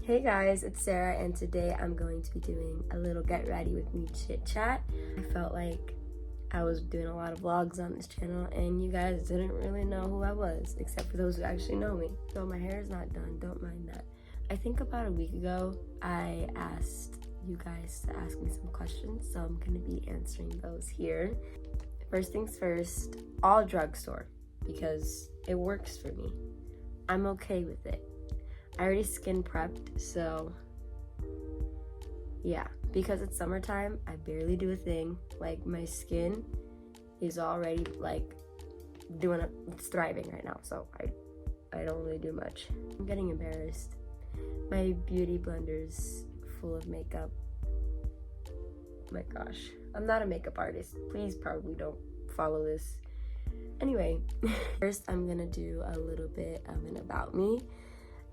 Hey guys, it's Sarah, and today I'm going to be doing a little get ready with me chit chat. I felt like I was doing a lot of vlogs on this channel and you guys didn't really know who I was, except for those who actually know me. So my hair is not done, don't mind that. I think about a week ago, I asked you guys to ask me some questions, so I'm gonna be answering those here. First things first, all drugstore, because it works for me. I'm okay with it. I already skin prepped, so yeah, because it's summertime, I barely do a thing. Like, my skin is already like it's thriving right now, so I don't really do much. I'm getting embarrassed. My beauty blender's full of makeup. Oh my gosh, I'm not a makeup artist. Please probably don't follow this. Anyway, first I'm gonna do a little bit of an about me.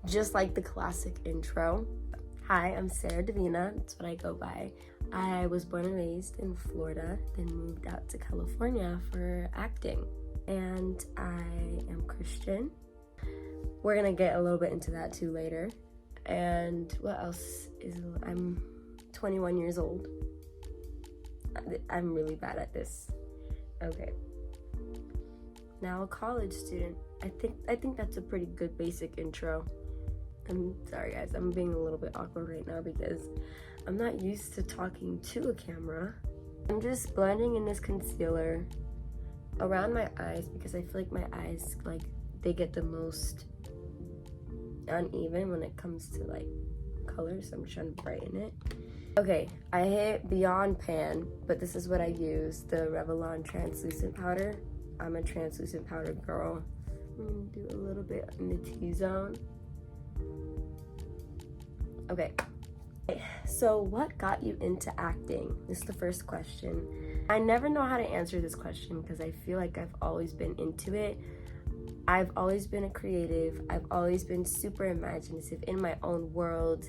Just like the classic intro. Hi, I'm Sarahdiviina, that's what I go by. I was born and raised in Florida, then moved out to California for acting. And I am Christian. We're gonna get a little bit into that too later. And what else I'm 21 years old. I'm really bad at this. Okay. Now a college student. I think that's a pretty good basic intro. I'm sorry guys, I'm being a little bit awkward right now because I'm not used to talking to a camera. I'm just blending in this concealer around my eyes because I feel like my eyes, like, they get the most uneven when it comes to like color, so I'm just trying to brighten it. Okay, I hit Beyond Pan, but this is what I use, the Revlon translucent powder. I'm a translucent powder girl. I'm gonna do a little bit in the T-zone. Okay, so what got you into acting? This is the first question. I never know how to answer this question because I feel like I've always been into it. I've always been a creative. I've always been super imaginative in my own world,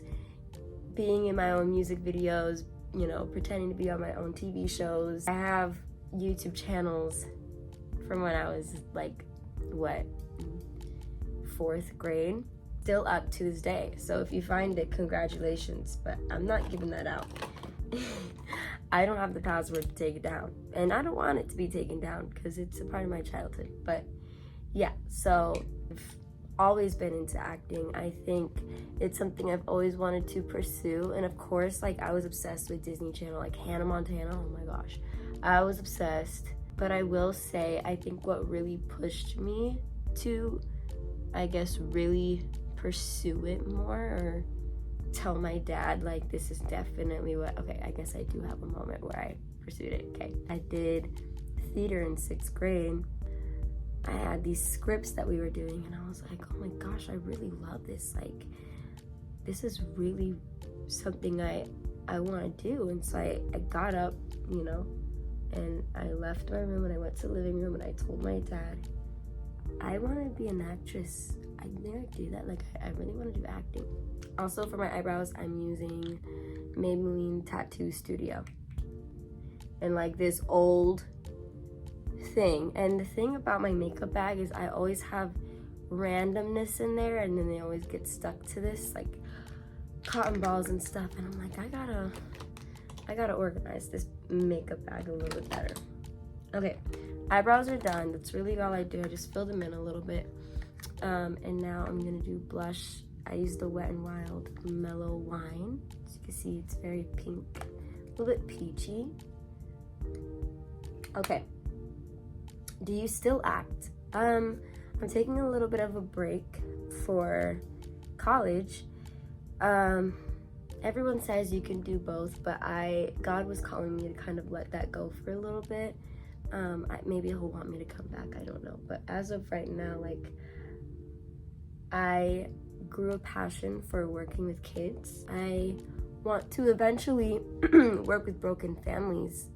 being in my own music videos, you know, pretending to be on my own TV shows. I have YouTube channels from when I was like, what, 4th grade? Still up to this day, so if you find it, congratulations, but I'm not giving that out. I don't have the password to take it down, and I don't want it to be taken down because it's a part of my childhood. But yeah, so I've always been into acting. I think it's something I've always wanted to pursue, and of course, like, I was obsessed with Disney Channel, like Hannah Montana. Oh my gosh, I was obsessed. But I will say, I think what really pushed me to, I guess, really pursue it more, or tell my dad, like, this is definitely what, okay, I guess I do have a moment where I pursued it. Okay, I did theater in 6th grade. I had these scripts that we were doing, and I was like, oh my gosh, I really love this. Like, this is really something I want to do. And so I got up, you know, and I left my room and I went to the living room and I told my dad, I want to be an actress. I never do that. Like, I really want to do acting. Also, for my eyebrows, I'm using Maybelline Tattoo Studio. And like this old thing. And the thing about my makeup bag is I always have randomness in there, and then they always get stuck to this, like, cotton balls and stuff. And I'm like, I gotta organize this makeup bag a little bit better. Okay, eyebrows are done. That's really all I do. I just fill them in a little bit. And now I'm gonna do blush. I use the Wet n Wild Mellow Wine. As you can see, it's very pink, a little bit peachy. Okay, do you still act? I'm taking a little bit of a break for college. Everyone says you can do both, but God was calling me to kind of let that go for a little bit. Maybe he'll want me to come back, I don't know. But as of right now, like, I grew a passion for working with kids. I want to eventually work with broken families,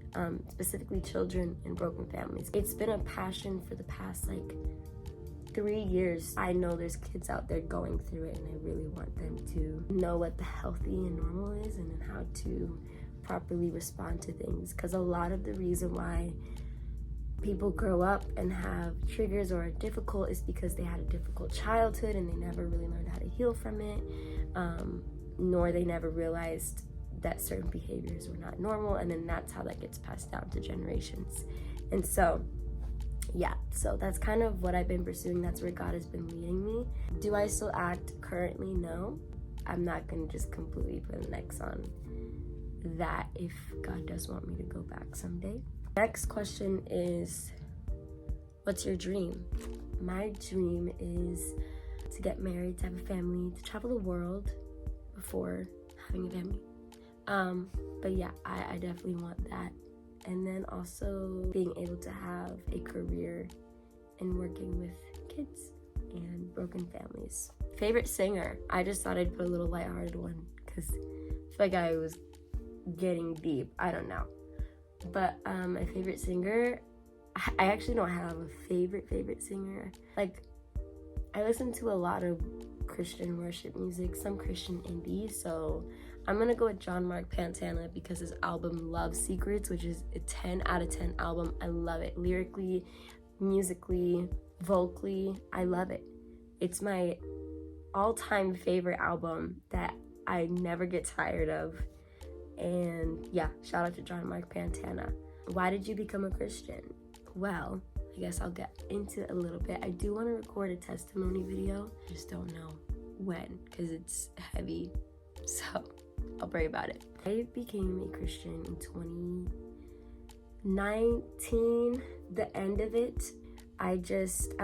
specifically children in broken families. It's been a passion for the past, like, 3 years. I know there's kids out there going through it, and I really want them to know what the healthy and normal is and how to properly respond to things. Because a lot of the reason why people grow up and have triggers or are difficult is because they had a difficult childhood and they never really learned how to heal from it. nor they never realized that certain behaviors were not normal, and then that's how that gets passed down to generations. And so yeah, so that's kind of what I've been pursuing. That's where God has been leading me. Do I still act currently? No. I'm not gonna just completely put an X on that if God does want me to go back someday. Next question is, what's your dream? My dream is to get married, to have a family, to travel the world before having a family. But yeah, I definitely want that. And then also being able to have a career in working with kids and broken families. Favorite singer? I just thought I'd put a little lighthearted one because I feel like I was getting deep. I don't know. But my favorite singer, I actually don't have a favorite singer. Like, I listen to a lot of Christian worship music, some Christian indie, so I'm gonna go with John Mark Pantana because his album Love Secrets, which is a 10 out of 10 album. I love it. Lyrically, musically, vocally, I love it. It's my all-time favorite album that I never get tired of. And yeah, shout out to John Mark Pantana. Why did you become a Christian? Well, I guess I'll get into it a little bit. I do want to record a testimony video. I just don't know when because it's heavy. So I'll pray about it. I became a Christian in 2019, the end of it. I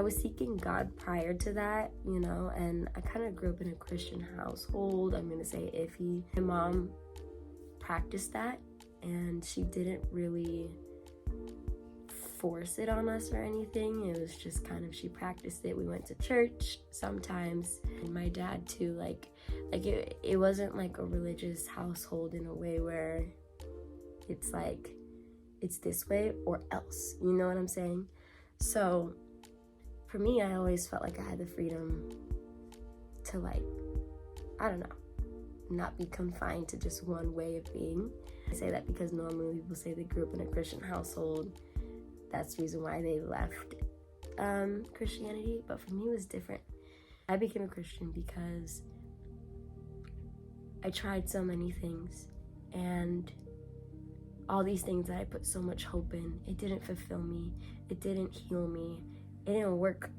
was seeking God prior to that, you know, and I kind of grew up in a Christian household. I'm going to say iffy. My mom practiced that, and she didn't really force it on us or anything. It was just kind of, she practiced it. We went to church sometimes, and my dad too, like it wasn't like a religious household in a way where it's like it's this way or else, you know what I'm saying? So for me, I always felt like I had the freedom to, like, I don't know, not be confined to just one way of being. I say that because normally people say they grew up in a Christian household. That's the reason why they left Christianity, but for me it was different. I became a Christian because I tried so many things, and all these things that I put so much hope in, it didn't fulfill me, it didn't heal me, it didn't work.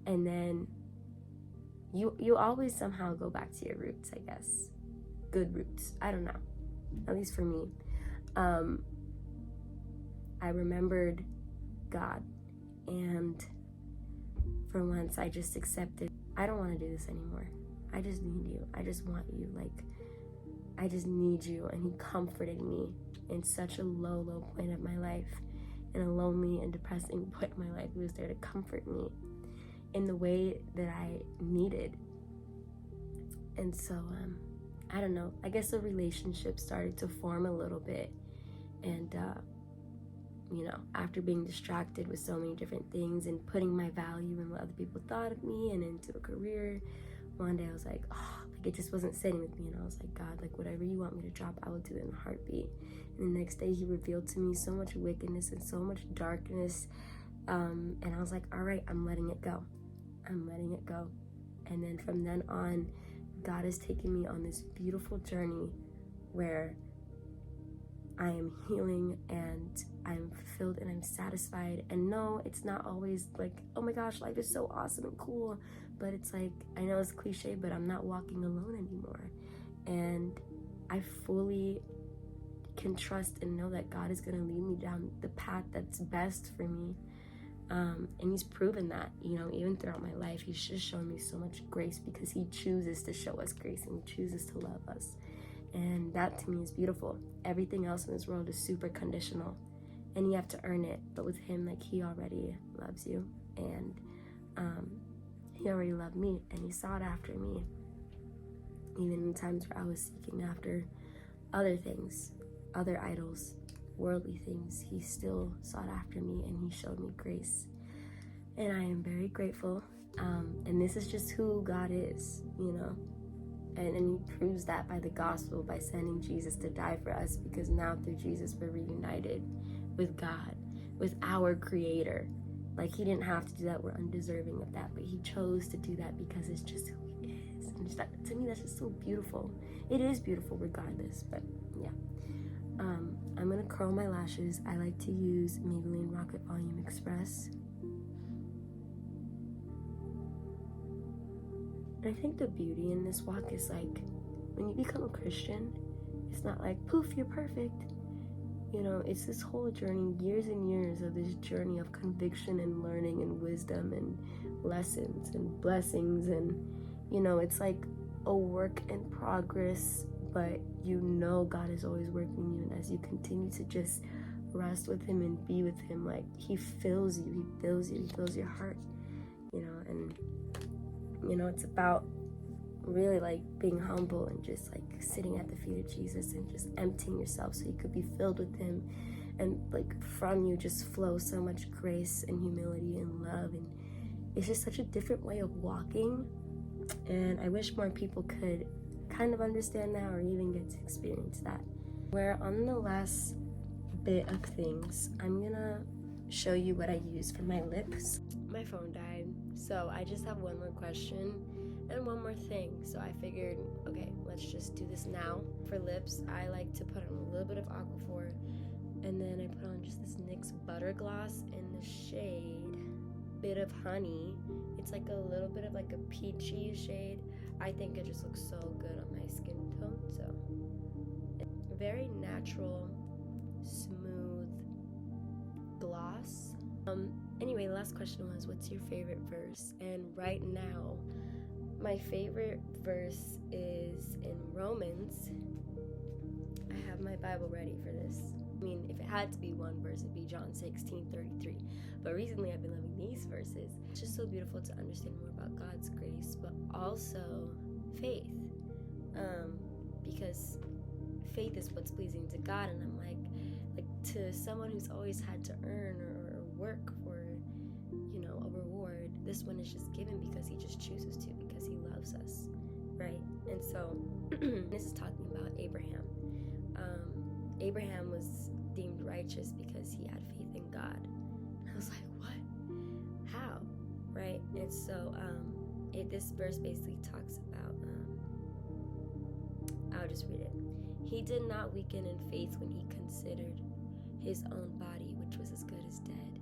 And then you always somehow go back to your roots, I guess. Good roots, I don't know, at least for me. I remembered God, and for once I just accepted, I don't want to do this anymore. I just need you. I just want you. Like, I just need you. And he comforted me in such a low point of my life, in a lonely and depressing point of my life. He was there to comfort me in the way that I needed. And so, I don't know, I guess a relationship started to form a little bit. And, you know, after being distracted with so many different things and putting my value in what other people thought of me and into a career, one day I was like, oh, like it just wasn't sitting with me. And I was like, God, like whatever you want me to drop, I will do it in a heartbeat. And the next day he revealed to me so much wickedness and so much darkness. And I was like, all right, I'm letting it go. I'm letting it go. And then from then on, God has taken me on this beautiful journey where I am healing and I'm fulfilled and I'm satisfied. And no, it's not always like, oh my gosh, life is so awesome and cool. But it's like, I know it's cliche, but I'm not walking alone anymore. And I fully can trust and know that God is going to lead me down the path that's best for me. And he's proven that, you know, even throughout my life, he's just shown me so much grace because he chooses to show us grace and he chooses to love us. And that to me is beautiful. Everything else in this world is super conditional and you have to earn it. But with him, like, he already loves you, and he already loved me, and he sought after me. Even in times where I was seeking after other things, other idols, worldly things, he still sought after me and he showed me grace. And I am very grateful. And this is just who God is, you know. And he proves that by the gospel, by sending Jesus to die for us, because now through Jesus we're reunited with God, with our creator. Like, he didn't have to do that, we're undeserving of that, but he chose to do that because it's just who he is. And just that, to me, that's just so beautiful. It is beautiful regardless, but yeah. I'm gonna curl my lashes. I like to use Maybelline Rocket Volume Express. And I think the beauty in this walk is like, when you become a Christian, it's not like, poof, you're perfect. You know, it's this whole journey, years and years of this journey of conviction and learning and wisdom and lessons and blessings. And, you know, it's like a work in progress, but you know God is always working you. And as you continue to just rest with him and be with him, like, he fills you, he fills you, he fills your heart, you know. And, you know, it's about really like being humble and just like sitting at the feet of Jesus and just emptying yourself so you could be filled with him, and like from you just flow so much grace and humility and love. And it's just such a different way of walking, and I wish more people could kind of understand that or even get to experience that. Where on the last bit of things, I'm gonna show you what I use for my lips. My phone died, so I just have one more question and one more thing. So I figured, okay, let's just do this now. For lips, I like to put on a little bit of Aquaphor, and then I put on just this NYX Butter Gloss in the shade Bit of Honey. It's like a little bit of like a peachy shade. I think it just looks so good on my skin tone. So very natural, smooth gloss. Anyway, the last question was, what's your favorite verse? And right now, my favorite verse is in Romans. I have my Bible ready for this. I mean, if it had to be one verse, it'd be John 16:33. But recently I've been loving these verses. It's just so beautiful to understand more about God's grace, but also faith. Because faith is what's pleasing to God, and I'm like to someone who's always had to earn or work for, you know, a reward, this one is just given because he just chooses to, because he loves us, right? And so this is talking about Abraham. Abraham was deemed righteous because he had faith in God. I was like, what? How? Right? And so this verse basically talks about, I'll just read it. He did not weaken in faith when he considered his own body, which was as good as dead,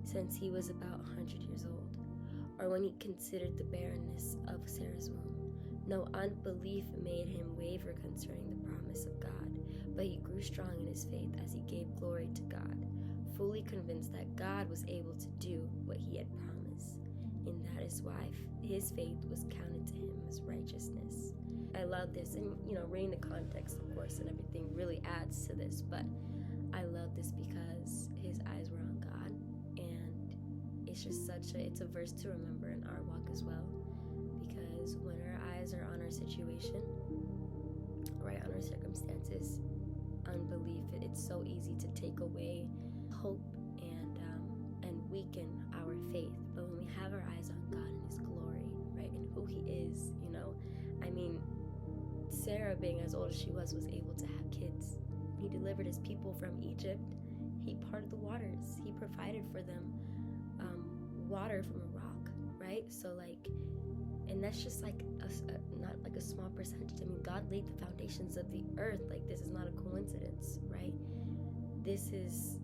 since he was about 100 years old, or when he considered the barrenness of Sarah's womb. No unbelief made him waver concerning the promise of God, but he grew strong in his faith as he gave glory to God, fully convinced that God was able to do what he had promised. And that is why his faith was counted to him as righteousness. I love this, and you know, reading the context, of course, and everything really adds to this, but I love this because his eyes were on God, and it's just it's a verse to remember in our walk as well, because when our eyes are on our situation, right, on our circumstances, unbelief, it's so easy to take away hope and weaken our faith. But when we have our eyes on God and his glory, right, and who he is, you know, I mean, Sarah, being as old as she was able to have kids. He delivered his people from Egypt. He parted the waters. He provided for them water from a rock, right? So like, and that's just like not like a small percentage. I mean, God laid the foundations of the earth. Like, this is not a coincidence, right? This is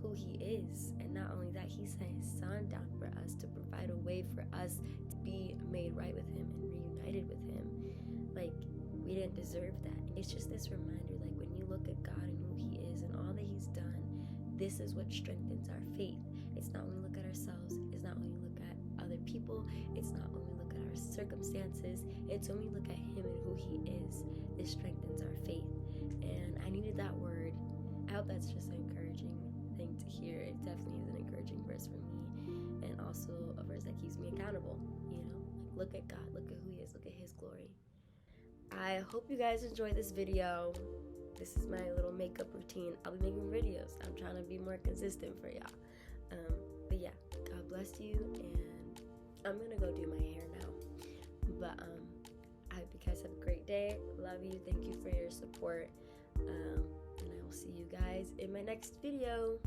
who he is. And not only that, he sent his son down for us to provide a way for us to be made right with him and reunited with him. Like, we didn't deserve that. It's just this reminder, like, when you look at God and who he is and all that he's done, this is what strengthens our faith. It's not when we look at ourselves, it's not when we look at other people, it's not when we look at our circumstances, it's when we look at him and who he is. This strengthens our faith. And I needed that word. I hope that's just an encouraging thing to hear. It definitely is an encouraging verse for me, and also a verse that keeps me accountable, you know? Like, look at God, look at who he is, look at his glory. I hope you guys enjoyed this video. This is my little makeup routine. I'll be making videos. I'm trying to be more consistent for y'all. But yeah, God bless you, and I'm gonna go do my hair now. But I hope you guys have a great day. Love you. Thank you for your support. And I will see you guys in my next video.